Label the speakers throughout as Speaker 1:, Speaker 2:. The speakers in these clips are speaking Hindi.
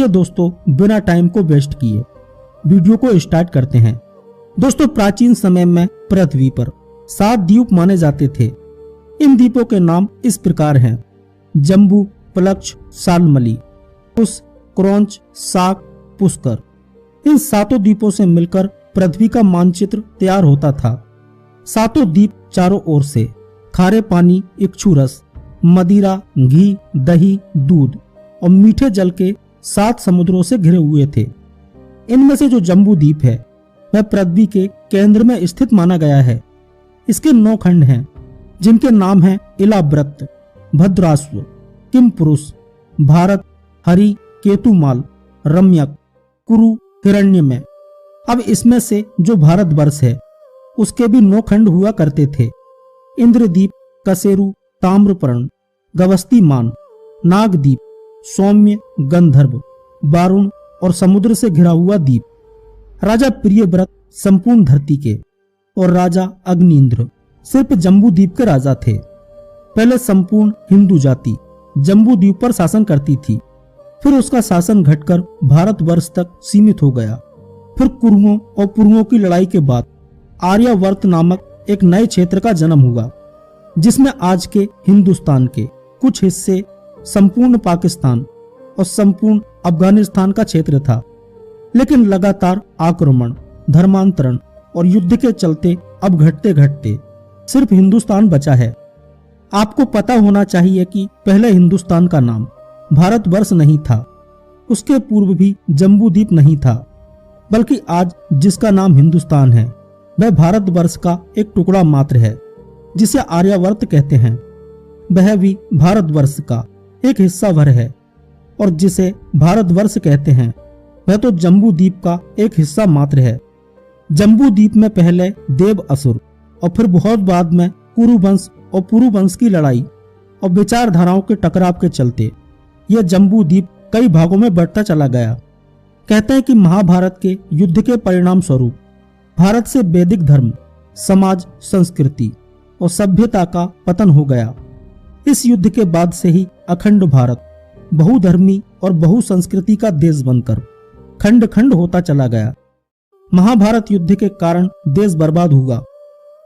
Speaker 1: चलिए दोस्तों, बिना टाइम को वेस्ट किए वीडियो को स्टार्ट करते हैं। दोस्तों, प्राचीन समय में पृथ्वी पर 7 द्वीप माने जाते थे। इन द्वीपों के नाम इस प्रकार हैं: जम्बू, प्लक्ष, शाल्मली, कुश, क्रौंच, शाक, पुष्कर। इन 7 द्वीपों से मिलकर पृथ्वी का मानचित्र तैयार होता था। 7 द्वीप चारों ओर से खारे पानी, इक्षु रस, मदिरा, घी, दही, दूध और मीठे जल के 7 समुद्रों से घिरे हुए थे। इनमें से जो जम्बू द्वीप है वह पृथ्वी के केंद्र में स्थित माना गया है। इसके 9 खंड हैं, जिनके नाम हैं इलाव्रत, भद्राश्व, किमपुरुष, भारत, हरि, केतुमाल, रम्यक, कुरु, हिरण्यमय। अब इसमें से जो भारतवर्ष है उसके भी 9 खंड हुआ करते थे: इंद्रदीप, कसेरु, ताम्रपर्ण, गवस्तीमान, नागदीप, सौम्य, गंधर्व, वारुण और समुद्र से घिरा हुआ द्वीप। राजा प्रियव्रत संपूर्ण धरती के और राजा अग्निन्द्र सिर्फ जम्बू द्वीप के राजा थे। पहले संपूर्ण हिंदू जाति जम्बू द्वीप पर शासन करती थी, फिर उसका शासन घटकर भारतवर्ष तक सीमित हो गया। फिर कुरुओं और पुरुओं की लड़ाई के बाद आर्यावर्त नामक एक नए क्षेत्र का जन्म हुआ, जिसमें आज के हिंदुस्तान के कुछ हिस्से, संपूर्ण पाकिस्तान और संपूर्ण अफगानिस्तान का क्षेत्र था। लेकिन लगातार आक्रमण, धर्मांतरण और युद्ध के चलते अब घटते घटते सिर्फ हिंदुस्तान बचा है। आपको पता होना चाहिए कि पहले हिंदुस्तान का नाम भारतवर्ष नहीं था, उसके पूर्व भी जम्बू द्वीप नहीं था, बल्कि आज जिसका नाम हिंदुस्तान है वह भारतवर्ष का एक टुकड़ा मात्र है, जिसे आर्यावर्त कहते हैं। वह भी भारतवर्ष का एक हिस्सा भर है, और जिसे भारतवर्ष कहते हैं वह तो जम्बू द्वीप का एक हिस्सा मात्र है। जम्बू द्वीप में पहले देव असुर और फिर बहुत बाद में कुरु वंश और पुरु वंश की लड़ाई और विचारधाराओं के टकराव के चलते यह जम्बू द्वीप कई भागों में बढ़ता चला गया। कहते हैं कि महाभारत के युद्ध के परिणाम स्वरूप भारत से वैदिक धर्म, समाज, संस्कृति और सभ्यता का पतन हो गया। इस युद्ध के बाद से ही अखंड भारत बहुधर्मी और बहुसंस्कृति का देश बनकर खंड खंड होता चला गया। महाभारत युद्ध के कारण देश बर्बाद हुआ।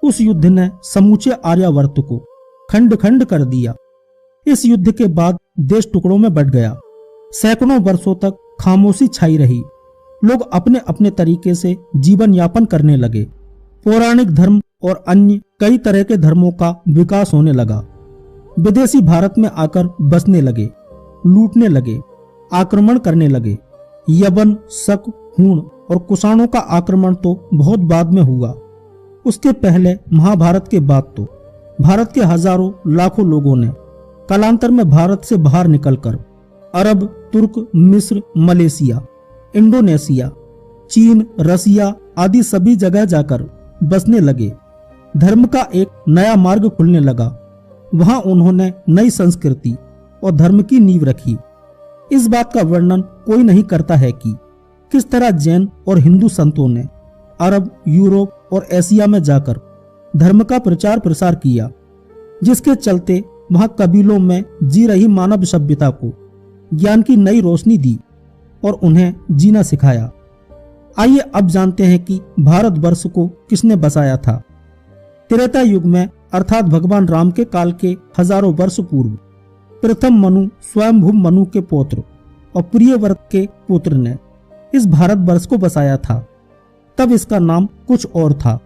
Speaker 1: उस युद्ध ने समूचे आर्यावर्त को खंड खंड कर दिया। इस युद्ध के बाद देश टुकड़ों में बंट गया। सैकड़ों वर्षों तक खामोशी छाई रही। लोग अपने अपने तरीके से जीवन यापन करने लगे। पौराणिक धर्म और अन्य कई तरह के धर्मों का विकास होने लगा। विदेशी भारत में आकर बसने लगे, लूटने लगे, आक्रमण करने लगे। यवन, शक, हूण और कुषाणों का आक्रमण तो बहुत बाद में हुआ। उसके पहले महाभारत के बाद तो भारत के हजारों लाखों लोगों ने कालांतर में भारत से बाहर निकलकर अरब, तुर्क, मिस्र, मलेशिया, इंडोनेशिया, चीन, रसिया आदि सभी जगह जाकर बसने लगे। धर्म का एक नया मार्ग खुलने लगा। वहां उन्होंने नई संस्कृति और धर्म की नींव रखी। इस बात का वर्णन कोई नहीं करता है कि किस तरह जैन और हिंदू संतों ने अरब, यूरोप और एशिया में जाकर धर्म का प्रचार प्रसार किया, जिसके चलते वहां कबीलों में जी रही मानव सभ्यता को ज्ञान की नई रोशनी दी और उन्हें जीना सिखाया। आइए अब जानते हैं कि भारतवर्ष को किसने बसाया था। त्रेता युग में अर्थात भगवान राम के काल के हजारों वर्ष पूर्व प्रथम मनु, स्वयंभू मनु के पुत्र और प्रियव्रत के पुत्र ने इस भारतवर्ष को बसाया था। तब इसका नाम कुछ और था।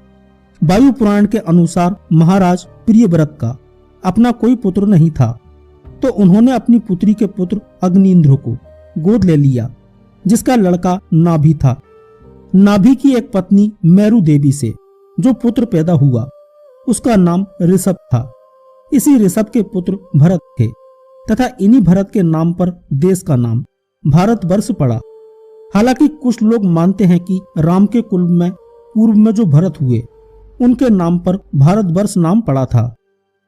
Speaker 1: वायु पुराण के अनुसार महाराज प्रियव्रत का अपना कोई पुत्र नहीं था, तो उन्होंने अपनी पुत्री के पुत्र अग्निन्द्र को गोद ले लिया, जिसका लड़का नाभि था। नाभि की एक पत्नी मेरु देवी से जो पुत्र पैदा हुआ उसका नाम ऋषभ था। इसी ऋषभ के पुत्र भरत थे तथा इन्हीं भरत के नाम पर देश का नाम भारतवर्ष पड़ा। हालांकि कुछ लोग मानते हैं कि राम के कुल में पूर्व में जो भरत हुए उनके नाम पर भारतवर्ष नाम पड़ा था।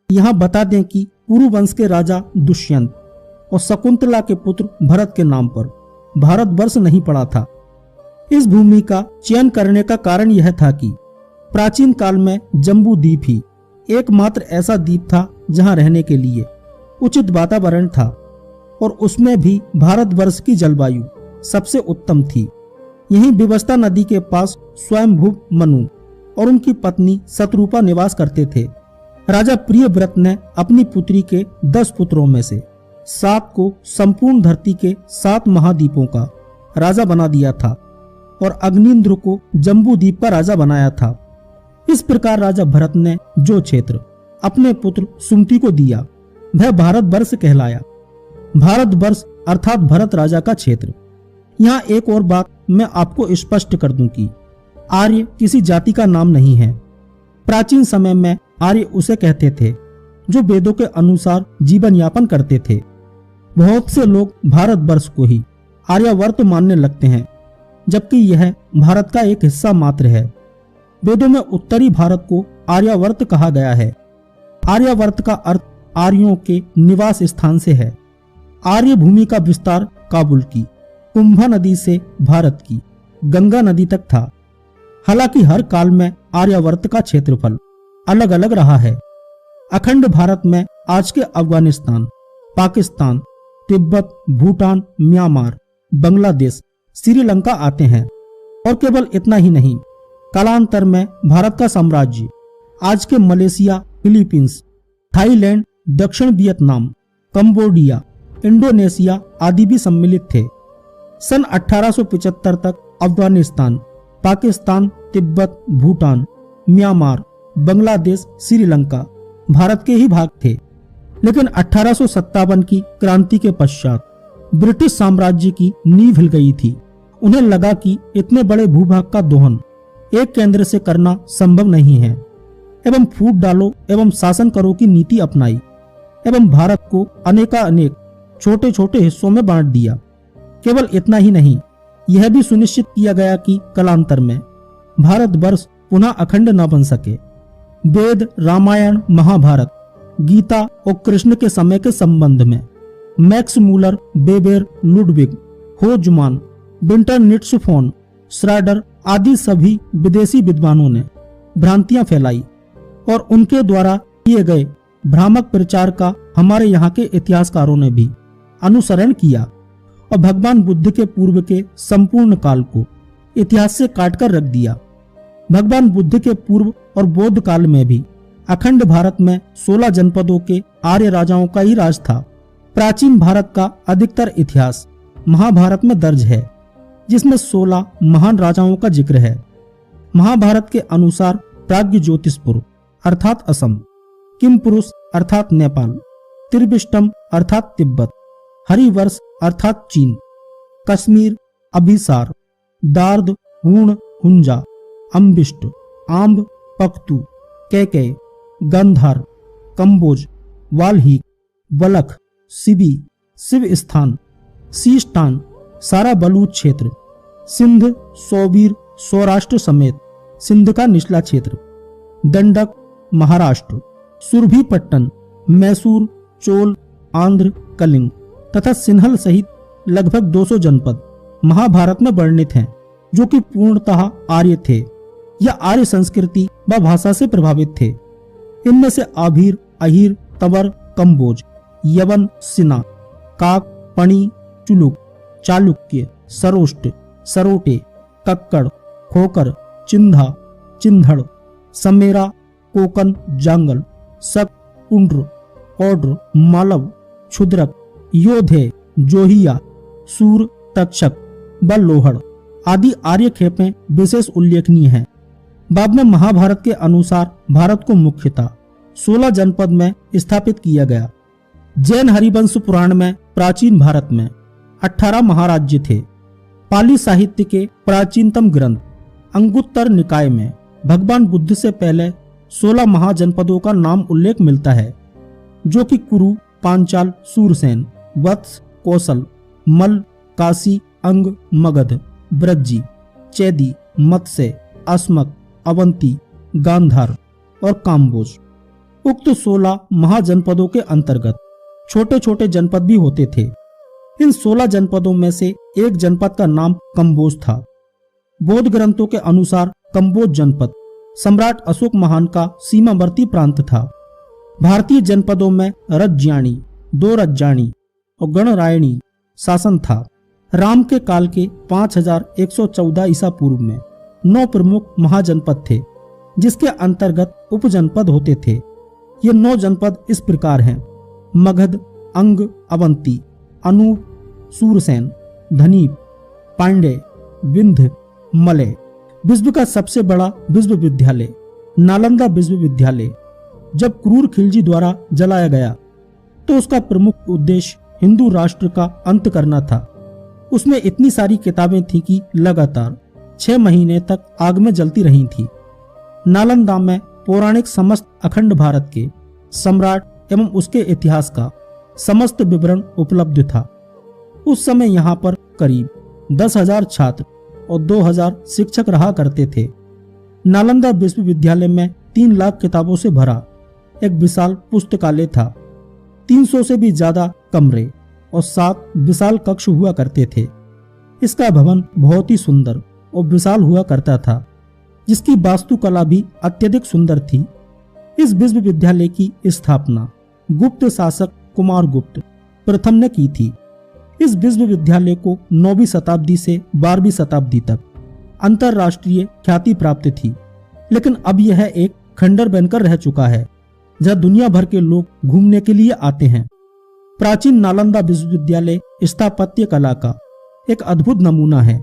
Speaker 1: यहाँ बता दें कि पुरु वंश के राजा दुष्यंत और शकुंतला के पुत्र भरत के नाम पर भारतवर्ष नहीं पड़ा था। इस भूमि का चयन करने का कारण यह था कि प्राचीन काल में जम्बू द्वीप ही एकमात्र ऐसा द्वीप था जहां रहने के लिए उचित वातावरण था और उसमें भी भारतवर्ष की जलवायु सबसे उत्तम थी। यहीं विवस्ता नदी के पास स्वयंभू मनु और उनकी पत्नी शतरूपा निवास करते थे। राजा प्रियव्रत ने अपनी पुत्री के 10 पुत्रों में से 7 को संपूर्ण धरती के 7 महाद्वीपों का राजा बना दिया था और अग्निन्द्र को जम्बू द्वीप का राजा बनाया था। इस प्रकार राजा भरत ने जो क्षेत्र अपने पुत्र सुमति को दिया वह भारतवर्ष कहलाया। भारतवर्ष अर्थात भरत राजा का क्षेत्र। यहाँ एक और बात मैं आपको स्पष्ट कर दूं कि आर्य किसी जाति का नाम नहीं है। प्राचीन समय में आर्य उसे कहते थे जो वेदों के अनुसार जीवन यापन करते थे। बहुत से लोग भारतवर्ष को ही आर्यावर्त मानने लगते हैं, जबकि यह भारत का एक हिस्सा मात्र है। वेदों में उत्तरी भारत को आर्यावर्त कहा गया है। आर्यावर्त का अर्थ आर्यों के निवास स्थान से है। आर्य भूमि का विस्तार काबुल की कुंभा नदी से भारत की गंगा नदी तक था। हालांकि हर काल में आर्यावर्त का क्षेत्रफल अलग अलग रहा है। अखंड भारत में आज के अफगानिस्तान, पाकिस्तान, तिब्बत, भूटान, म्यांमार, बांग्लादेश, श्रीलंका आते हैं। और केवल इतना ही नहीं, कालांतर में भारत का साम्राज्य आज के मलेशिया, फिलीपींस, थाईलैंड, दक्षिण वियतनाम, कंबोडिया, इंडोनेशिया आदि भी सम्मिलित थे। सन 1875 तक अफगानिस्तान, पाकिस्तान, तिब्बत, भूटान, म्यांमार, बांग्लादेश, श्रीलंका भारत के ही भाग थे। लेकिन 1857 की क्रांति के पश्चात ब्रिटिश साम्राज्य की नींव हिल गई थी। उन्हें लगा कि इतने बड़े भूभाग का दोहन एक केंद्र से करना संभव नहीं है एवं फूट डालो एवं शासन करो की नीति अपनाई एवं भारत को अनेक छोटे छोटे हिस्सों में बांट दिया। केवल इतना ही नहीं, यह भी सुनिश्चित किया गया कि कालांतर में भारतवर्ष पुनः अखंड न बन सके। वेद, रामायण, महाभारत, गीता और कृष्ण के समय के संबंध में मैक्स मूलर, बेबेर, लुडविग, होजमान, विंटरनिट्स फोन, श्राडर आदि सभी विदेशी विद्वानों ने भ्रांतियां फैलाई और उनके द्वारा किए गए भ्रामक प्रचार का हमारे यहाँ के इतिहासकारों ने भी अनुसरण किया और भगवान बुद्ध के पूर्व के संपूर्ण काल को इतिहास से काटकर रख दिया। भगवान बुद्ध के पूर्व और बौद्ध काल में भी अखंड भारत में 16 जनपदों के आर्य राजाओं का ही राज था। प्राचीन भारत का अधिकतर इतिहास महाभारत में दर्ज है, जिसमें 16 महान राजाओं का जिक्र है। महाभारत के अनुसार प्राग्ञ ज्योतिषपुर अर्थात असम, किमपुरुष अर्थात नेपाल, त्रिविष्टम अर्थात तिब्बत, हरिवर्ष अर्थात चीन, कश्मीर, अभिसार, दार्द, हूण, हुंजा, अम्बिष्ट, आम्ब, पख्तू, कैके, गंधार, कंबोज, वाल्हीक, वलख, सिबी, शिव स्थान, सीस्तान, सारा बलूच क्षेत्र, सिंध, सोबीर, सौराष्ट्र समेत सिंध का निचला क्षेत्र, दंडक, महाराष्ट्र, सुरभीपट्टन, मैसूर, चोल, आंध्र, कलिंग तथा सिन्हल सहित लगभग 200 जनपद महाभारत में वर्णित हैं, जो कि पूर्णतः आर्य थे या आर्य संस्कृति व भाषा से प्रभावित थे। इनमें से आभीर, अहीर, तवर, कंबोज, यवन, सिना, काक, पणी, चुलुक, चालुक्य, सरोष्ट, सरोटे, कक्कड़, खोकर, चिंधा, चिंधड़, समेरा, कोकन, जांगल, सक, पुंड्र, औड्र, मालव, क्षुद्रक, योधे, जोहिया, सूर, तक्षक, बल्लोहड़ आदि आर्य खेपें विशेष उल्लेखनीय हैं। बाद में महाभारत के अनुसार भारत को मुख्यतः 16 जनपद में स्थापित किया गया। जैन हरिवंश पुराण में प्राचीन भारत में 18 महाराज्य थे। पाली साहित्य के प्राचीनतम ग्रंथ अंगुत्तर निकाय में भगवान बुद्ध से पहले 16 महाजनपदों का नाम उल्लेख मिलता है, जो कि कुरु, पांचाल, सूरसेन, वत्स, कौशल, मल, काशी, अंग, मगध, ब्रज्जी, चैदी, मत्स्य, अस्मक, अवंती, गांधार और काम्बोज। उक्त 16 महाजनपदों के अंतर्गत छोटे छोटे जनपद भी होते थे। इन 16 जनपदों में से एक जनपद का नाम कंबोज था। बौद्ध ग्रंथों के अनुसार कंबोज जनपद सम्राट अशोक महान का सीमावर्ती प्रांत था। भारतीय जनपदों में रज्जानी, 2 रज्जानी और गणरायणी शासन था। राम के काल के 5114 ईसा पूर्व में 9 प्रमुख महाजनपद थे, जिसके अंतर्गत उपजनपद होते थे। ये 9 जनपद इस प्रकार हैं: मगध, अंग, अवंती, अनूप, सूरसेन, धनीप, पांडे, विंध्य, मलय। विश्व का सबसे बड़ा विश्वविद्यालय नालंदा विश्वविद्यालय जब क्रूर खिलजी द्वारा जलाया गया तो उसका प्रमुख उद्देश्य हिंदू राष्ट्र का अंत करना था। उसमें इतनी सारी किताबें थीं कि लगातार 6 महीने तक आग में जलती रही थी। नालंदा में पौराणिक समस्त अखंड भारत के सम्राट एवं उसके इतिहास का समस्त विवरण उपलब्ध था। उस समय यहाँ पर करीब 10,000 छात्र और 2,000 शिक्षक रहा करते थे। नालंदा विश्वविद्यालय में 3 लाख किताबों से भरा एक विशाल पुस्तकालय था। 300 से भी ज्यादा कमरे और 7 विशाल कक्ष हुआ करते थे। इसका भवन बहुत ही सुंदर और विशाल हुआ करता था, जिसकी वास्तुकला भी अत्यधिक सुंदर थी। इस विश्वविद्यालय की स्थापना गुप्त शासक कुमारगुप्त प्रथम ने की थी। इस विश्वविद्यालय को 9वीं शताब्दी से 12वीं शताब्दी तक अंतरराष्ट्रीय ख्याति प्राप्त थी, लेकिन अब यह एक खंडर बनकर रह चुका है, जहां दुनिया भर के लोग घूमने के लिए आते हैं। प्राचीन नालंदा विश्वविद्यालय स्थापत्य कला का एक अद्भुत नमूना है।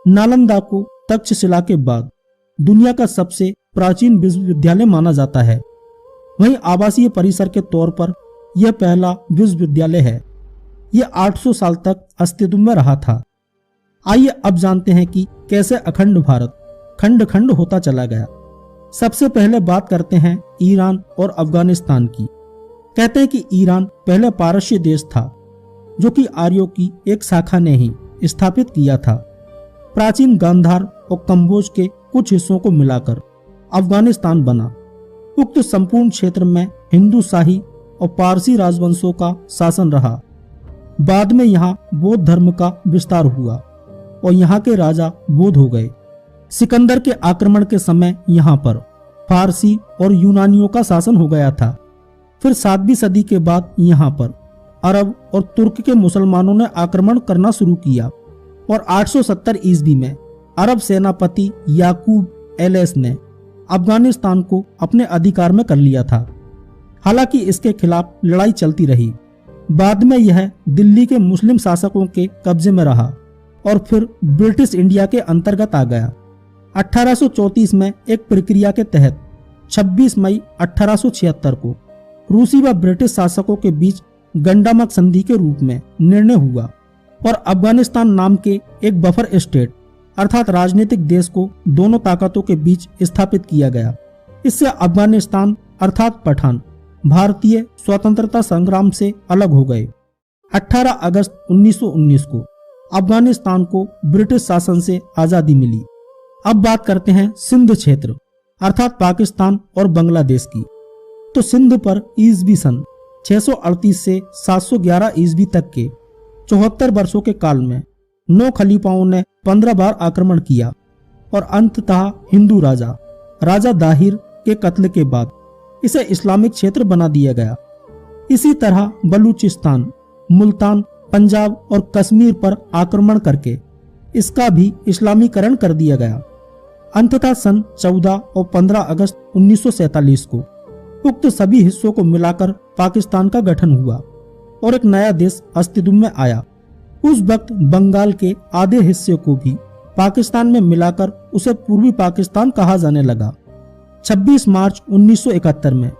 Speaker 1: नालंदा को तक्षशिला के बाद दुनिया का सबसे प्राचीन विश्वविद्यालय माना जाता है। वहीं आवासीय परिसर के तौर पर यह पहला विश्वविद्यालय है। यह 800 साल तक अस्तित्व में रहा था। आइए अब जानते हैं कि कैसे अखंड भारत खंड खंड होता चला गया। सबसे पहले बात करते हैं ईरान और अफगानिस्तान की। कहते हैं कि ईरान पहले पारस्य देश था, जो कि आर्यों की एक शाखा ने ही स्थापित किया था। प्राचीन गांधार और कंबोज के कुछ हिस्सों को मिलाकर अफगानिस्तान बना। उक्त संपूर्ण क्षेत्र में हिंदू शाही और पारसी राजवंशों का शासन रहा। बाद में यहाँ बौद्ध धर्म का विस्तार हुआ और यहाँ के राजा बौद्ध हो गए। सिकंदर के आक्रमण के समय यहाँ पर फारसी और यूनानियों का शासन हो गया था। फिर 7वीं सदी के बाद यहाँ पर अरब और तुर्क के मुसलमानों ने आक्रमण करना शुरू किया और 870 ईस्वी में अरब सेनापति याकूब एलेस ने अफगानिस्तान को अपने अधिकार में कर लिया था। हालांकि इसके खिलाफ लड़ाई चलती रही। बाद में यह दिल्ली के मुस्लिम शासकों के कब्जे में रहा और फिर ब्रिटिश इंडिया के अंतर्गत आ गया। 1834 में एक प्रक्रिया के तहत 26 मई 1876 को रूसी व ब्रिटिश शासकों के बीच गंडामक संधि के रूप में निर्णय हुआ और अफगानिस्तान नाम के एक बफर स्टेट अर्थात राजनीतिक देश को दोनों ताकतों के बीच स्थापित किया गया। इससे अफगानिस्तान अर्थात पठान भारतीय स्वतंत्रता संग्राम से अलग हो गए। 18 अगस्त 1919 को अफगानिस्तान को ब्रिटिश शासन से आजादी मिली। अब बात करते हैं सिंध क्षेत्र अर्थात पाकिस्तान और बांग्लादेश की। तो सिंध पर ईसवी सन 638 से 711 ईस्वी तक के 74 वर्षों के काल में 9 खलीफाओं ने 15 बार आक्रमण किया और अंततः हिंदू राजा दाहिर के कत्ल के बाद इसे इस्लामिक क्षेत्र बना दिया गया। इसी तरह बलूचिस्तान, मुल्तान, पंजाब और कश्मीर पर आक्रमण करके इसका भी इस्लामीकरण कर दिया गया। अंततः सन 14 और 15 अगस्त 1947 को उक्त सभी हिस्सों को मिलाकर पाकिस्तान का गठन हुआ और एक नया देश अस्तित्व में आया। उस वक्त बंगाल के आधे हिस्से को भी पाकिस्तान में मिलाकर उसे पूर्वी पाकिस्तान कहा जाने लगा। 26 मार्च 1971 में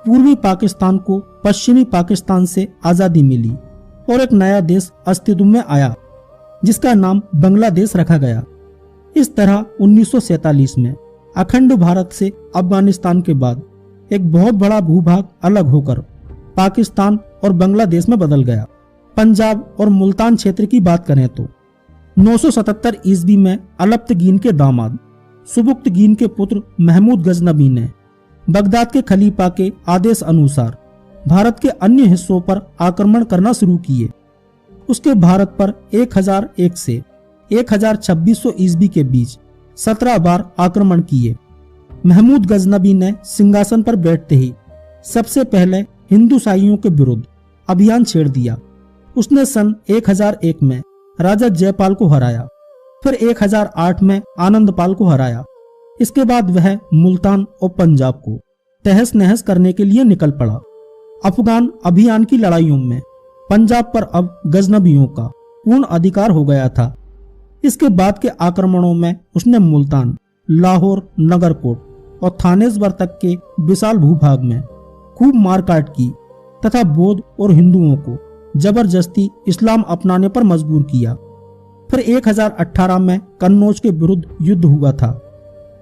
Speaker 1: पूर्वी पाकिस्तान को पश्चिमी पाकिस्तान से आजादी मिली और एक नया देश अस्तित्व में आया जिसका नाम बांग्लादेश रखा गया। इस तरह 1947 में अखंड भारत से अफगानिस्तान के बाद एक बहुत बड़ा भूभाग अलग होकर पाकिस्तान और बांग्लादेश में बदल गया। पंजाब और मुल्तान क्षेत्र की बात करें तो 977 ईस्वी में अलप्तगीन के दामाद सुबुक्तगीन के पुत्र महमूद गजनबी ने बगदाद के खलीफा के आदेश अनुसार भारत के अन्य हिस्सों पर आक्रमण करना शुरू किए। उसके भारत पर 1001 से 1600 ईस्वी के बीच 17 बार आक्रमण किए। महमूद गजनबी ने सिंहासन पर बैठते ही सबसे पहले हिंदू शाहियों के विरुद्ध अभियान छेड़ दिया। उसने सन 1001 में राजा जयपाल को हराया। फिर 1008 में आनंदपाल को हराया। इसके बाद वह मुल्तान और पंजाब को तहस नहस करने के लिए निकल पड़ा। अफगान अभियान की लड़ाइयों में पंजाब पर अब गजनबियों का पूर्ण अधिकार हो गया था। इसके बाद के आक्रमणों में उसने मुल्तान, लाहौर, नगरकोट और थानेसर तक के विशाल भूभाग में खूब मारकाट की तथा बौद्ध और हिंदुओं को जबरदस्ती इस्लाम अपनाने पर मजबूर किया। फिर 1018 में कन्नौज के विरुद्ध युद्ध हुआ था।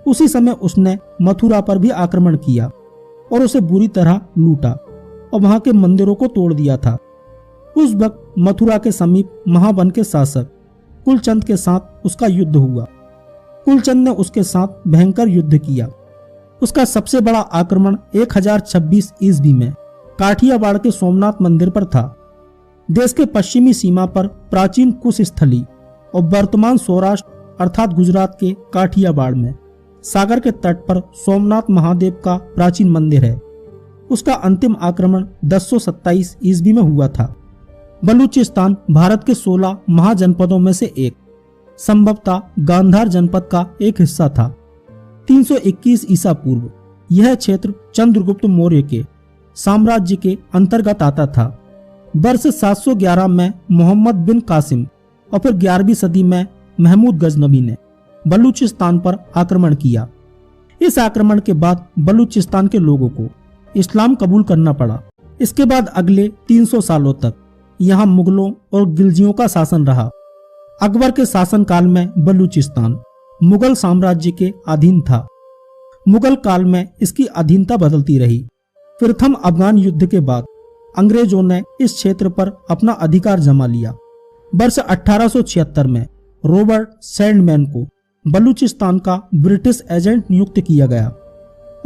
Speaker 1: उसी समय उसने मथुरा पर भी आक्रमण किया और उसे बुरी तरह लूटा और वहां के मंदिरों को तोड़ दिया था। उस वक्त मथुरा के समीप महावन के शासक कुलचंद के साथ उसका युद्ध हुआ। कुलचंद ने उसके साथ भयंकर युद्ध किया। उसका सबसे बड़ा आक्रमण 1026 ईस्वी में काठियावाड़ के सोमनाथ मंदिर पर था। देश के पश्चिमी सीमा पर प्राचीन कुश स्थली और वर्तमान सौराष्ट्र अर्थात गुजरात के काठियावाड़ में सागर के तट पर सोमनाथ महादेव का प्राचीन मंदिर है। उसका अंतिम आक्रमण 1027 ईस्वी में हुआ था। बलूचिस्तान भारत के 16 महाजनपदों में से एक, संभवतः गांधार जनपद का एक हिस्सा था। 321 ईसा पूर्व यह क्षेत्र चंद्रगुप्त मौर्य के साम्राज्य के अंतर्गत आता था। वर्ष 711 में मोहम्मद बिन कासिम और फिर 11वीं सदी में महमूद गजनबी ने बलूचिस्तान पर आक्रमण किया। इस आक्रमण के बाद बलूचिस्तान के लोगों को इस्लाम कबूल करना पड़ा। इसके बाद अगले 300 सालों तक यहाँ मुगलों और खिलजियों का शासन रहा। अकबर के शासनकाल में बलूचिस्तान मुगल साम्राज्य के अधीन था। मुगल काल में इसकी अधीनता बदलती रही। प्रथम अफगान युद्ध के बाद अंग्रेजों ने इस क्षेत्र पर अपना अधिकार जमा लिया। वर्ष 1876 में रॉबर्ट सैंडमैन को बलूचिस्तान का ब्रिटिश एजेंट नियुक्त किया गया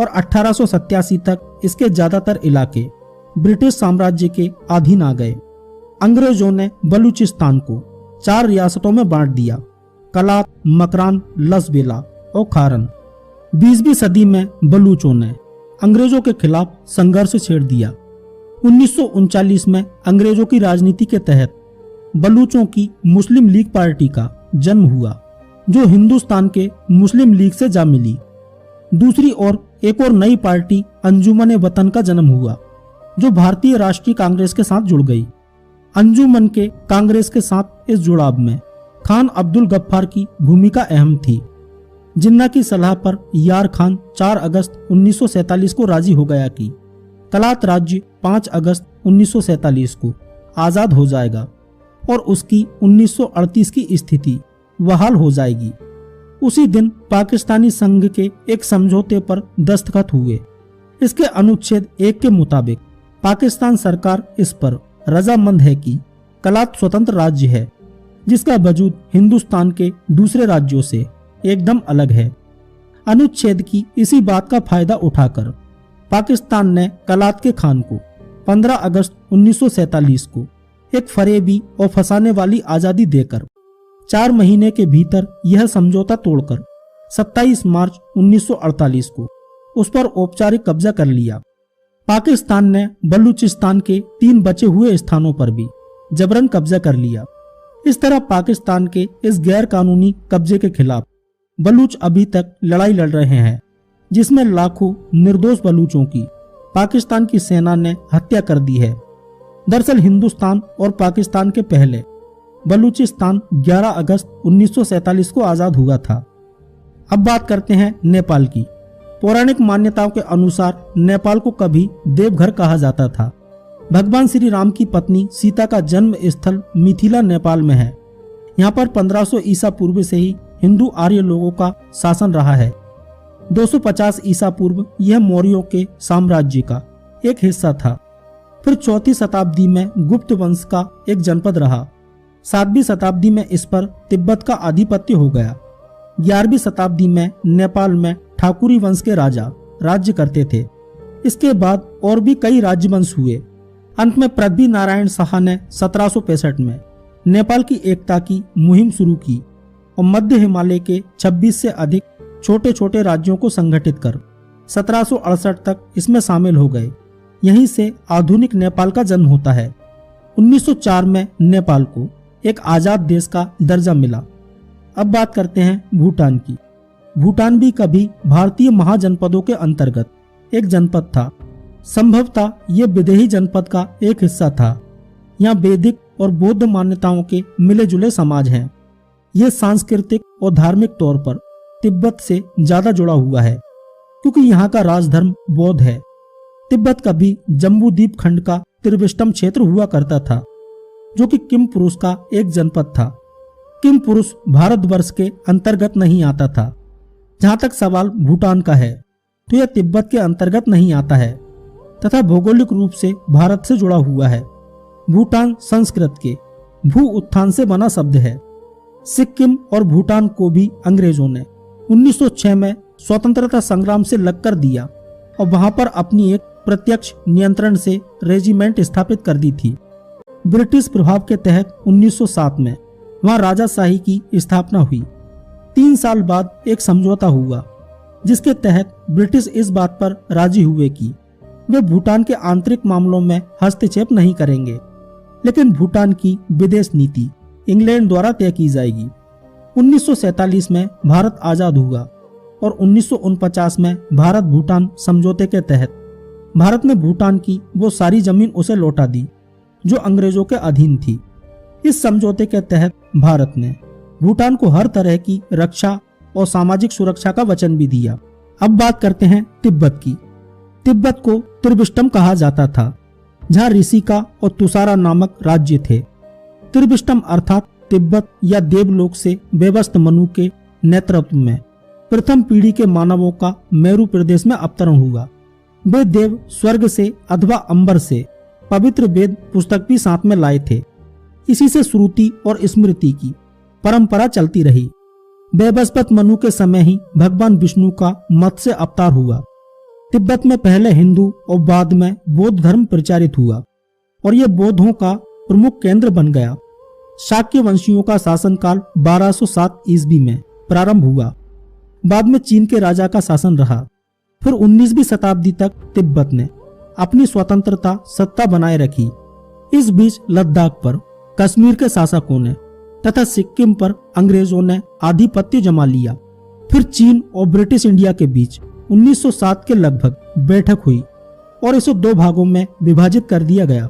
Speaker 1: और 1887 तक इसके ज्यादातर इलाके ब्रिटिश साम्राज्य के अधीन आ गए। अंग्रेजों ने बलूचिस्तान को 4 रियासतों में बांट दिया, कलात, मकरान, लसबेला और खारन। 20वीं सदी में बलूचों ने अंग्रेजों के खिलाफ संघर्ष छेड़ दिया। 1939 में अंग्रेजों की राजनीति के तहत बलूचों की मुस्लिम लीग पार्टी का जन्म हुआ, जो हिंदुस्तान के मुस्लिम लीग से जा मिली। दूसरी ओर एक और नई पार्टी अंजुमन वतन का जन्म हुआ, जो भारतीय राष्ट्रीय कांग्रेस के साथ जुड़ गई। अंजुमन के कांग्रेस के साथ इस जुड़ाव में खान अब्दुल गफ्फार की भूमिका अहम थी। जिन्ना की सलाह पर यार खान 4 अगस्त 1947 को राजी हो गया कि कलात राज्य 5 अगस्त 1947 को आजाद हो जाएगा और उसकी 1938 की स्थिति बहाल हो जाएगी। उसी दिन पाकिस्तानी संघ के एक समझौते पर दस्तखत हुए। इसके अनुच्छेद 1 के मुताबिक पाकिस्तान सरकार इस पर रजामंद है कि कलात स्वतंत्र राज्य है, जिसका वजूद हिंदुस्तान के दूसरे राज्यों से एकदम अलग है। अनुच्छेद की इसी बात का फायदा उठाकर पाकिस्तान ने कलात के खान को 15 अगस्त 1947 को एक फरेबी और फंसाने वाली आजादी देकर 4 महीने के भीतर यह समझौता तोड़कर 27 मार्च 1948 को उस पर औपचारिक कब्जा कर लिया। पाकिस्तान ने बलूचिस्तान के 3 बचे हुए स्थानों पर भी जबरन कब्जा कर लिया। इस तरह पाकिस्तान के इस गैर कानूनी कब्जे के खिलाफ बलूच अभी तक लड़ाई लड़ रहे हैं, जिसमें लाखों निर्दोष बलूचों की पाकिस्तान की सेना ने हत्या कर दी है। दरअसल हिंदुस्तान और पाकिस्तान के पहले बलूचिस्तान 11 अगस्त 1947 को आजाद हुआ था। अब बात करते हैं नेपाल की। पौराणिक मान्यताओं के अनुसार नेपाल को कभी देवघर कहा जाता था। भगवान श्री राम की पत्नी सीता का जन्म स्थल मिथिला नेपाल में है। यहाँ पर 1500 ईसा पूर्व से ही हिंदू आर्य लोगों का शासन रहा है। 250 ईसा पूर्व यह मौर्यों के साम्राज्य का एक हिस्सा था। फिर 4वीं शताब्दी में गुप्त वंश का एक जनपद रहा। 7वीं शताब्दी में इस पर तिब्बत का आधिपत्य हो गया। 11वीं शताब्दी में नेपाल में ठाकुरी वंश के राजा राज्य करते थे। इसके बाद और भी कई राज्यवंश हुए। अंत में पृथ्वी नारायण शाह ने 1765 में नेपाल की एकता की मुहिम शुरू की और मध्य हिमालय के 26 से अधिक छोटे छोटे राज्यों को संगठित कर 1768 तक इसमें शामिल हो गए। यहीं से आधुनिक नेपाल का जन्म होता है। 1904 में नेपाल को एक आजाद देश का दर्जा मिला। अब बात करते हैं भूटान की। भूटान भी कभी भारतीय महाजनपदों के अंतर्गत एक जनपद था। संभवतः ये विदेही जनपद का एक हिस्सा था। यहाँ वैदिक और बौद्ध मान्यताओं के मिले जुले समाज हैं। ये सांस्कृतिक और धार्मिक तौर पर तिब्बत से ज्यादा जुड़ा हुआ है, क्योंकि यहाँ का राजधर्म बौद्ध है। तिब्बत कभी जम्बू द्वीप खंड का त्रिविष्टम क्षेत्र हुआ करता था, जो कि किम पुरुष का एक जनपद था। किम पुरुष भारतवर्ष के अंतर्गत नहीं आता था। जहां तक सवाल भूटान का है, तो यह तिब्बत के अंतर्गत नहीं आता है तथा भौगोलिक रूप से भारत से जुड़ा हुआ है। भूटान संस्कृत के भू उत्थान से बना शब्द है। सिक्किम और भूटान को भी अंग्रेजों ने 1906 में स्वतंत्रता संग्राम से लगकर दिया और वहां पर अपनी एक प्रत्यक्ष नियंत्रण से रेजिमेंट स्थापित कर दी थी। ब्रिटिश प्रभाव के तहत 1907 में वहां राजाशाही की स्थापना हुई। 3 साल बाद एक समझौता हुआ, जिसके तहत ब्रिटिश इस बात पर राजी हुए कि वे भूटान के आंतरिक मामलों में हस्तक्षेप नहीं करेंगे, लेकिन भूटान की विदेश नीति इंग्लैंड द्वारा तय की जाएगी। 1947 में भारत आजाद हुआ और 1949 में भारत भूटान समझौते के तहत भारत ने भूटान की वो सारी जमीन उसे लौटा दी जो अंग्रेजों के अधीन थी। इस समझौते के तहत भारत ने भूटान को हर तरह की रक्षा और सामाजिक सुरक्षा का वचन भी दिया। अब बात करते हैं तिब्बत की। तिब्बत को त्रिविष्टम कहा जाता था, जहां ऋषिका और तुषारा नामक राज्य थे। त्रिविष्टम अर्थात तिब्बत या देवलोक से व्यवस्थ मनु के नेतृत्व में प्रथम पीढ़ी के मानवों का मेरू प्रदेश में अवतरण हुआ। वे देव स्वर्ग से अथवा अंबर से पवित्र वेद पुस्तक भी साथ में लाए थे। इसी से श्रुति और स्मृति की परंपरा चलती रही। वैवस्वत मनु के समय ही भगवान विष्णु का मत्स्य अवतार हुआ। तिब्बत में पहले हिंदू और बाद में बौद्ध धर्म प्रचारित हुआ और यह बौद्धों का प्रमुख केंद्र बन गया। शाक्य वंशियों का शासनकाल 1207 ईस्वी में प्रारंभ हुआ। बाद में चीन के राजा का शासन रहा। फिर 19वीं शताब्दी तक तिब्बत ने अपनी स्वतंत्रता सत्ता बनाए रखी। इस बीच लद्दाख पर कश्मीर के शासकों ने तथा सिक्किम पर अंग्रेजों ने आधिपत्य जमा लिया। फिर चीन और ब्रिटिश इंडिया के बीच 1907 के लगभग बैठक हुई और इसे 2 भागों में विभाजित कर दिया गया।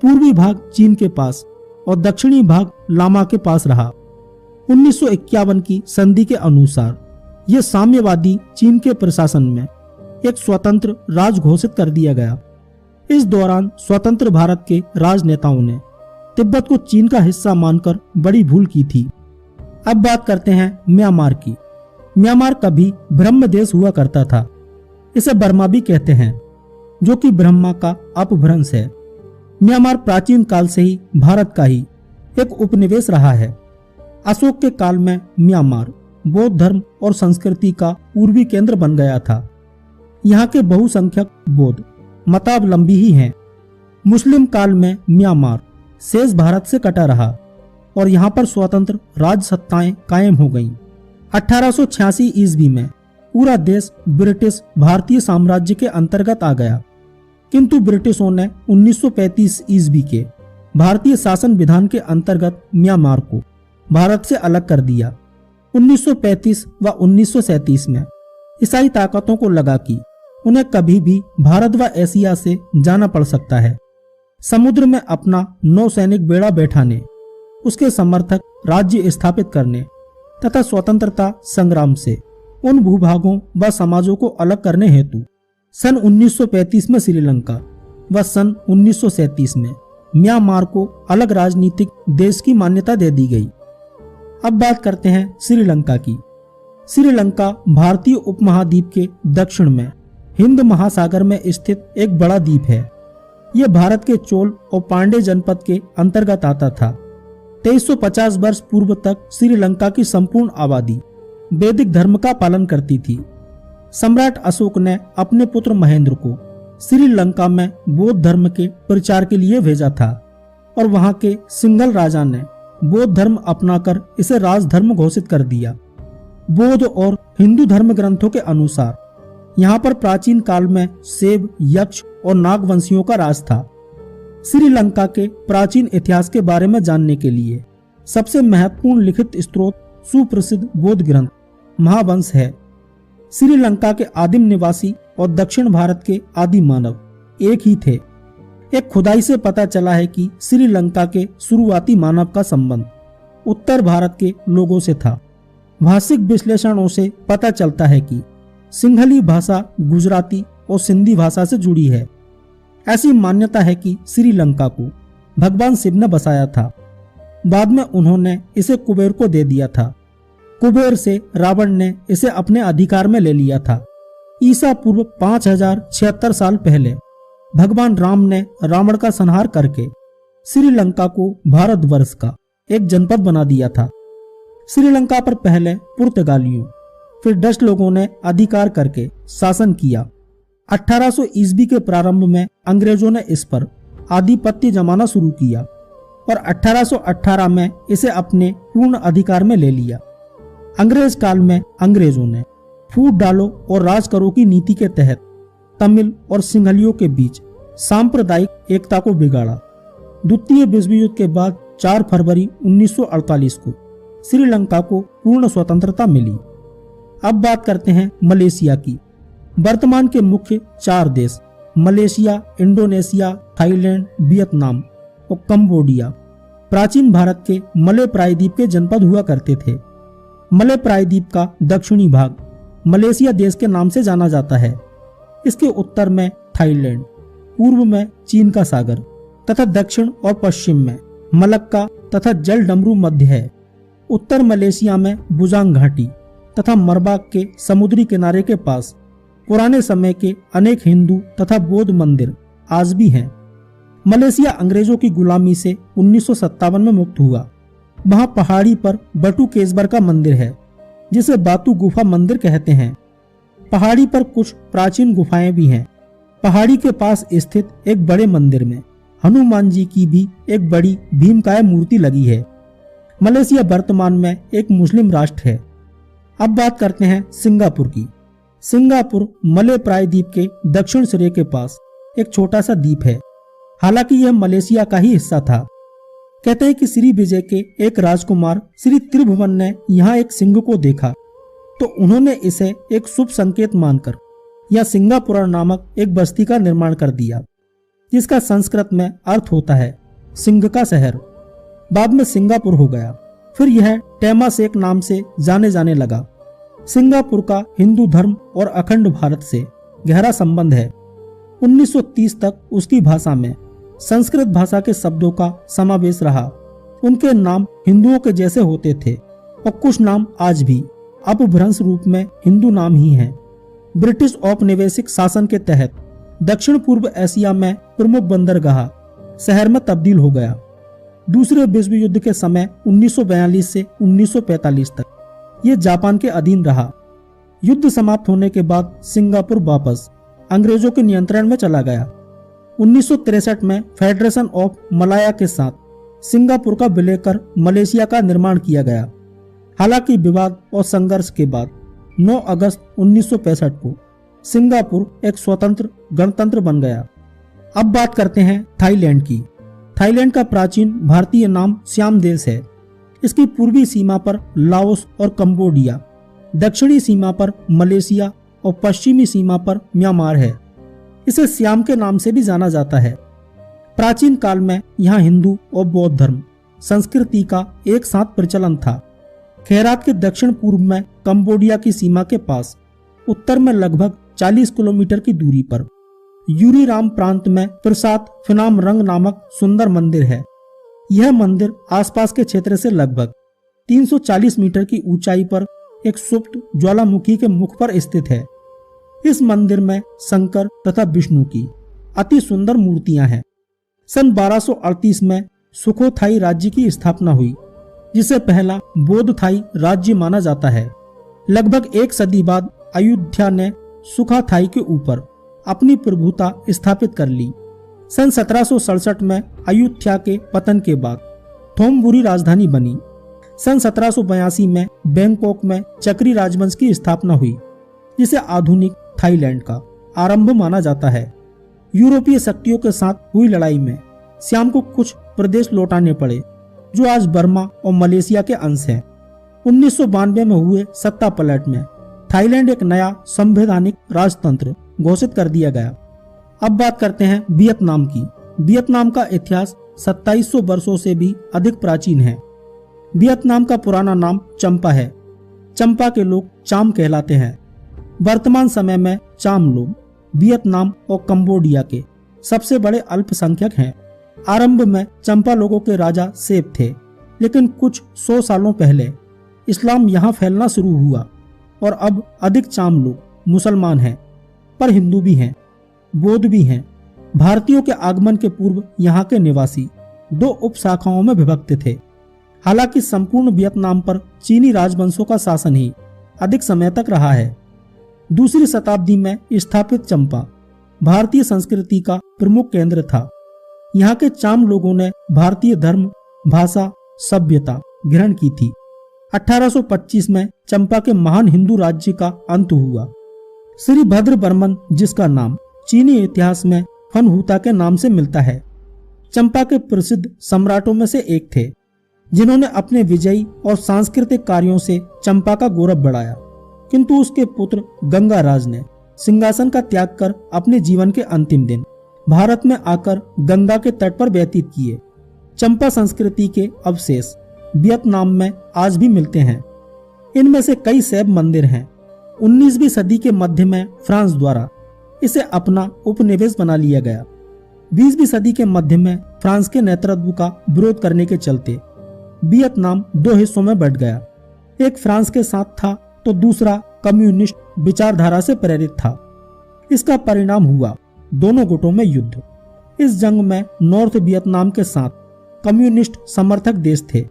Speaker 1: पूर्वी भाग चीन के पास और दक्षिणी भाग लामा के पास रहा। 1951 की संधि के अनुसार यह साम्यवादी चीन के प्रशासन में एक स्वतंत्र राज घोषित कर दिया गया। इस दौरान स्वतंत्र भारत के राजनेताओं ने तिब्बत को चीन का हिस्सा मानकर बड़ी भूल की थी। अब बात करते हैं म्यांमार की। म्यांमार कभी ब्रह्म देश हुआ करता था। इसे बर्मा भी कहते हैं, जो कि ब्रह्मा का अपभ्रंश है। म्यांमार प्राचीन काल से ही भारत का ही एक उपनिवेश रहा है। अशोक के काल में म्यांमार बौद्ध धर्म और संस्कृति का पूर्वी केंद्र बन गया था। यहाँ के बहुसंख्यक बौद्ध मतावलंबी ही हैं। मुस्लिम काल में म्यांमार शेष भारत से कटा रहा और यहाँ पर स्वतंत्र राज सत्ताएं कायम हो गईं। 1886 ईस्वी में पूरा देश ब्रिटिश भारतीय साम्राज्य के अंतर्गत आ गया, किंतु ब्रिटिशों ने 1935 ईस्वी के भारतीय शासन विधान के अंतर्गत म्यांमार को भारत से अलग कर दिया। 1935 व 1937 में ईसाई ताकतों को लगा कि उन्हें कभी भी भारत व एशिया से जाना पड़ सकता है। समुद्र में अपना नौसैनिक बेड़ा बैठाने, उसके समर्थक राज्य स्थापित करने तथा स्वतंत्रता संग्राम से उन भूभागों व समाजों को अलग करने हेतु सन 1935 में श्रीलंका व सन 1937 में म्यांमार को अलग राजनीतिक देश की मान्यता दे दी गई। अब बात करते हैं श्रीलंका की। श्रीलंका भारतीय उपमहाद्वीप के दक्षिण में हिंद महासागर में स्थित एक बड़ा द्वीप है। यह भारत के चोल और पांडे जनपद के अंतर्गत आता था। 2350 वर्ष पूर्व तक श्रीलंका की संपूर्ण आबादी वैदिक धर्म का पालन करती थी। सम्राट अशोक ने अपने पुत्र महेंद्र को श्रीलंका में बौद्ध धर्म के प्रचार के लिए भेजा था और वहां के सिंघल राजा ने बौद्ध धर्म अपनाकर इसे राजधर्म घोषित कर दिया। बौद्ध और हिंदू धर्म ग्रंथों के अनुसार यहाँ पर प्राचीन काल में सेब, यक्ष और नागवंशियों का राज था। श्रीलंका के प्राचीन इतिहास के बारे में जानने के लिए सबसे महत्वपूर्ण लिखित स्रोत सुप्रसिद्ध बौद्ध ग्रंथ महावंश है। श्रीलंका के आदिम निवासी और दक्षिण भारत के आदि मानव एक ही थे। एक खुदाई से पता चला है कि श्रीलंका के शुरुआती मानव का संबंध उत्तर भारत के लोगों से था। भाषिक विश्लेषणों से पता चलता है कि सिंहली भाषा गुजराती और सिंधी भाषा से जुड़ी है। ऐसी मान्यता है कि श्रीलंका को भगवान शिव ने बसाया था। बाद में उन्होंने इसे कुबेर को दे दिया था। कुबेर से रावण ने इसे अपने अधिकार में ले लिया था। ईसा पूर्व 5076 साल पहले भगवान राम ने रावण का संहार करके श्रीलंका को भारतवर्ष का एक जनपद बना दिया था। श्रीलंका पर पहले पुर्तगालियों फिर डच लोगों ने अधिकार करके शासन किया। 1800 ईस्वी के प्रारंभ में अंग्रेजों ने इस पर आधिपत्य जमाना शुरू किया और 1818 में इसे अपने पूर्ण अधिकार में ले लिया। अंग्रेज काल में अंग्रेजों ने फूट डालो और राज करो की नीति के तहत तमिल और सिंहलियों के बीच सांप्रदायिक एकता को बिगाड़ा। द्वितीय विश्व युद्ध के बाद 4 फरवरी 1948 को श्रीलंका को पूर्ण स्वतंत्रता मिली। अब बात करते हैं मलेशिया की। वर्तमान के मुख्य 4 देश मलेशिया, इंडोनेशिया, थाईलैंड, वियतनाम और कंबोडिया प्राचीन भारत के मलय प्रायद्वीप के जनपद हुआ करते थे। मलय प्रायद्वीप का दक्षिणी भाग मलेशिया देश के नाम से जाना जाता है। इसके उत्तर में थाईलैंड, पूर्व में चीन का सागर तथा दक्षिण और पश्चिम में मलक्का तथा जल डमरू मध्य है। उत्तर मलेशिया में बुजांग घाटी तथा मरबाक के समुद्री किनारे के पास पुराने समय के अनेक हिंदू तथा बौद्ध मंदिर आज भी हैं। मलेशिया अंग्रेजों की गुलामी से 1957 में मुक्त हुआ। वहां पहाड़ी पर बटुकेश्वर का मंदिर है जिसे बातू गुफा मंदिर कहते हैं। पहाड़ी पर कुछ प्राचीन गुफाएं भी हैं। पहाड़ी के पास स्थित एक बड़े मंदिर में हनुमान जी की भी एक बड़ी भीमकाय मूर्ति लगी है। मलेशिया वर्तमान में एक मुस्लिम राष्ट्र है। अब बात करते हैं सिंगापुर की। सिंगापुर मलय प्रायद्वीप के दक्षिण सिरे के पास एक छोटा सा द्वीप है। हालांकि यह मलेशिया का ही हिस्सा था। कहते हैं कि श्री विजय के एक राजकुमार श्री त्रिभुवन ने यहाँ एक सिंह को देखा तो उन्होंने इसे एक शुभ संकेत मानकर यह सिंगापुर नामक एक बस्ती का निर्माण कर दिया, जिसका संस्कृत में अर्थ होता है सिंह का शहर। बाद में सिंगापुर हो गया। फिर यह टेमासेक नाम से जाने जाने लगा। सिंगापुर का हिंदू धर्म और अखंड भारत से गहरा संबंध है। 1930 तक उसकी भाषा में संस्कृत भाषा के शब्दों का समावेश रहा। उनके नाम हिंदुओं के जैसे होते थे और कुछ नाम आज भी अपभ्रंश रूप में हिंदू नाम ही हैं। ब्रिटिश औपनिवेशिक शासन के तहत दक्षिण पूर्व एशिया में प्रमुख बंदरगाह शहर में तब्दील हो गया। दूसरे विश्व युद्ध के समय 1942 से 1945 तक ये जापान के अधीन रहा। युद्ध समाप्त होने के बाद सिंगापुर वापस अंग्रेजों के नियंत्रण में चला गया। 1963 में फेडरेशन ऑफ मलाया के साथ सिंगापुर का विलय कर मलेशिया का निर्माण किया गया। हालांकि विवाद और संघर्ष के बाद 9 अगस्त 1965 को सिंगापुर एक स्वतंत्र गणतंत्र बन गया। अब बात करते हैं थाईलैंड की। थाईलैंड का प्राचीन भारतीय नाम श्याम देश है। इसकी पूर्वी सीमा पर लाओस और कंबोडिया, दक्षिणी सीमा पर मलेशिया और पश्चिमी सीमा पर म्यांमार है। इसे श्याम के नाम से भी जाना जाता है। प्राचीन काल में यहाँ हिंदू और बौद्ध धर्म संस्कृति का एक साथ प्रचलन था। खैरात के दक्षिण पूर्व में कंबोडिया की सीमा के पास उत्तर में लगभग 40 किलोमीटर की दूरी पर यूरीराम प्रांत में प्रसाद फिनाम रंग नामक सुंदर मंदिर है। यह मंदिर आसपास के क्षेत्र से लगभग 340 मीटर की ऊंचाई पर एक सुप्त ज्वालामुखी के मुख पर स्थित है। इस मंदिर में शंकर तथा विष्णु की अति सुंदर मूर्तियां हैं। सन 1238 में सुखोथाई राज्य की स्थापना हुई, जिसे पहला बौद्ध थाई राज्य माना जाता है। लगभग 1 सदी बाद अयोध्या ने सुखाथाई के ऊपर अपनी प्रभुता स्थापित कर ली। सन 1767 में अयोध्या के पतन के बाद थोमबुरी राजधानी बनी। सन 1782 में बैंकॉक में चक्री राजवंश की स्थापना हुई, जिसे आधुनिक थाईलैंड का आरंभ माना जाता है। यूरोपीय शक्तियों के साथ हुई लड़ाई में सियाम को कुछ प्रदेश लौटाने पड़े जो आज बर्मा और मलेशिया के अंश हैं। 1992 में हुए सत्ता पलट में थाईलैंड एक नया संवैधानिक राजतंत्र घोषित कर दिया गया। अब बात करते हैं वियतनाम की। वियतनाम का इतिहास 2700 वर्षों से भी अधिक प्राचीन है। वियतनाम का पुराना नाम चंपा है। चंपा के लोग चाम कहलाते हैं। वर्तमान समय में चाम लोग वियतनाम और कंबोडिया के सबसे बड़े अल्पसंख्यक हैं। आरंभ में चंपा लोगों के राजा सेब थे, लेकिन कुछ 100 सालों पहले इस्लाम यहाँ फैलना शुरू हुआ और अब अधिक चाम लोग मुसलमान हैं, पर हिंदू भी हैं, बौद्ध भी हैं। भारतीयों के आगमन के पूर्व यहाँ के निवासी 2 उपशाखाओं में विभक्त थे। हालांकि संपूर्ण वियतनाम पर चीनी राजवंशों का शासन ही अधिक समय तक रहा है। दूसरी शताब्दी में स्थापित चंपा भारतीय संस्कृति का प्रमुख केंद्र था। यहाँ के चाम लोगों ने भारतीय धर्म, भाषा, सभ्यता ग्रहण की थी। 1825 में चंपा के महान हिंदू राज्य का अंत हुआ। श्री भद्र बर्मन, जिसका नाम चीनी इतिहास में फनहूता के नाम से मिलता है, चंपा के प्रसिद्ध सम्राटों में से एक थे, जिन्होंने अपने विजयी और सांस्कृतिक कार्यों से चंपा का गौरव बढ़ाया। किंतु उसके पुत्र गंगाराज ने सिंहासन का त्याग कर अपने जीवन के अंतिम दिन भारत में आकर गंगा के तट पर व्यतीत किए। चंपा संस्कृति के अवशेष वियतनाम में आज भी मिलते हैं। इनमें से कई शैव मंदिर हैं। 19वीं सदी के मध्य में फ्रांस द्वारा इसे अपना उपनिवेश बना लिया गया। 20वीं सदी के मध्य में फ्रांस के नेतृत्व का विरोध करने के चलते वियतनाम 2 हिस्सों में बंट गया। एक फ्रांस के साथ था तो दूसरा कम्युनिस्ट विचारधारा से प्रेरित था। इसका परिणाम हुआ दोनों गुटों में युद्ध। इस जंग में नॉर्थ वियतनाम के साथ कम्युनिस्ट समर्थक देश थे।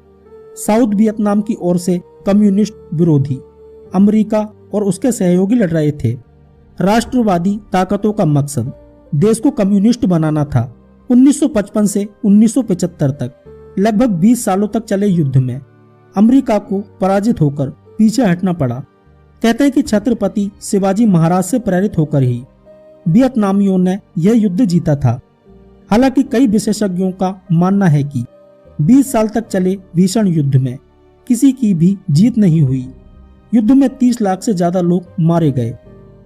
Speaker 1: साउथ वियतनाम की ओर से कम्युनिस्ट विरोधी अमेरिका और उसके सहयोगी लड़ रहे थे। राष्ट्रवादी ताकतों का मकसद देश को कम्युनिस्ट बनाना था। 1955 से 1975 तक लगभग 20 सालों तक चले युद्ध में अमेरिका को पराजित होकर पीछे हटना पड़ा। कहते हैं कि छत्रपति शिवाजी महाराज से प्रेरित होकर ही वियतनामियों ने यह युद्ध जीता था। हालांकि कई विशेषज्ञों का मानना है कि 20 साल तक चले भीषण युद्ध में किसी की भी जीत नहीं हुई। युद्ध में 30 लाख से ज्यादा लोग मारे गए।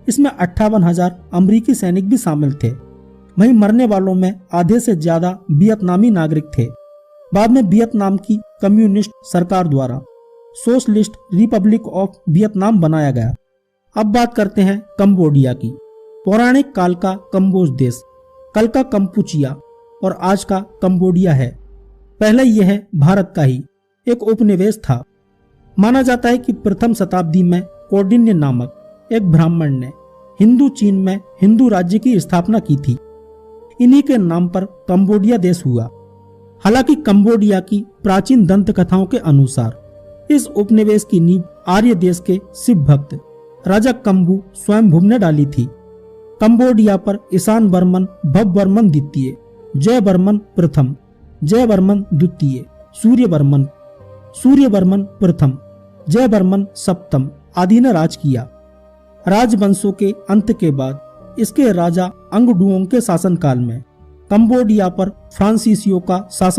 Speaker 1: इसमें 58,000 अमेरिकी सैनिक भी शामिल थे। वहीं मरने वालों में आधे से ज्यादा वियतनामी नागरिक थे। बाद में वियतनाम की कम्युनिस्ट सरकार द्वारा सोशलिस्ट रिपब्लिक ऑफ वियतनाम बनाया गया। अब बात करते हैं कंबोडिया की। पौराणिक काल का कंबोज देश कल का कंपुचिया और आज का कंबोडिया है। पहले यह भारत का ही एक उपनिवेश था। माना जाता है कि प्रथम शताब्दी में कौंडिन्य नामक एक ब्राह्मण ने हिंदू चीन में हिंदू राज्य की स्थापना की थी। इन्हीं के नाम पर कंबोडिया देश हुआ। हालांकि कंबोडिया की प्राचीन दंत कथाओं के अनुसार इस उपनिवेश की नींव आर्य देश के शिव भक्त राजा कंबू स्वयंभू ने डाली थी। कंबोडिया पर ईशान बर्मन, भव बर्मन द्वितीय, जय बर्मन प्रथम, जय बर्मन द्वितीय, सूर्य बर्मन प्रथम, जय बर्मन सप्तम आदि ने राज किया। राजवंशों के अंत के बाद इसके राजा अंगडुओंग के शासनकाल में कंबोडिया पर फ्रांसीसियों का शासन